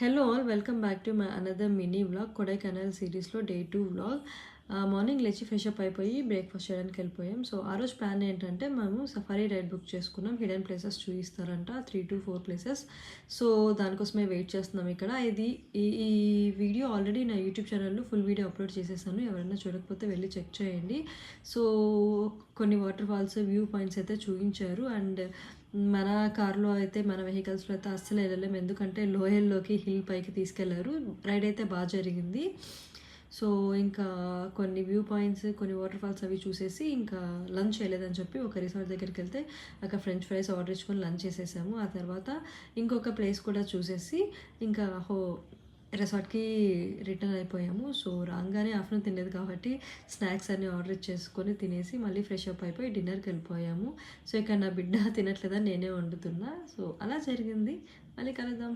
Hello all welcome back to my another mini vlog Kodaikanal సిరీస్లో day 2 vlog. Morning లేచి fresh up అయిపోయి breakfast చేయడానికి వెళ్ళిపోయాం. సో ఆ రోజు ప్లాన్ ఏంటంటే మేము సఫారీ రైడ్ బుక్ చేసుకున్నాం. హిడెన్ ప్లేసెస్ చూపిస్తారంట 3 to 4 ప్లేసెస్. సో దానికోసమే వెయిట్ చేస్తున్నాం ఇక్కడ. ఈ వీడియో ఆల్రెడీ నా యూట్యూబ్ ఛానల్లో ఫుల్ వీడియో అప్లోడ్ చేసేసాను. ఎవరైనా చూడకపోతే వెళ్ళి చెక్ చేయండి. సో కొన్ని వాటర్ ఫాల్స్ వ్యూ పాయింట్స్ అయితే చూపించారు. అండ్ మన కార్లో అయితే మన వెహికల్స్లో అయితే అస్సలు వెళ్ళలేము, ఎందుకంటే లోయల్లోకి హిల్ పైకి తీసుకెళ్లారు. రైడ్ అయితే బాగా జరిగింది. సో ఇంకా కొన్ని వ్యూ పాయింట్స్, కొన్ని వాటర్ ఫాల్స్ అవి చూసేసి ఇంకా లంచ్ చేయలేదని చెప్పి ఒక రిసార్ట్ దగ్గరికి వెళ్తే అక్కడ ఫ్రెంచ్ ఫ్రైస్ ఆర్డర్ ఇచ్చుకొని లంచ్ చేసేసాము. ఆ తర్వాత ఇంకొక ప్లేస్ కూడా చూసేసి ఇంకా రిసార్ట్కి రిటర్న్ అయిపోయాము. సో రాగానే ఆఫ్టర్నూన్ తినలేదు కాబట్టి స్నాక్స్ అన్నీ ఆర్డర్ చేసుకొని తినేసి మళ్ళీ ఫ్రెష్ అప్ అయిపోయి డిన్నర్కి వెళ్ళిపోయాము. సో ఇక్కడ నా బిడ్డ తినట్లేదని నేనే వండుతున్నా. సో అలా జరిగింది. మళ్ళీ కలుద్దాం.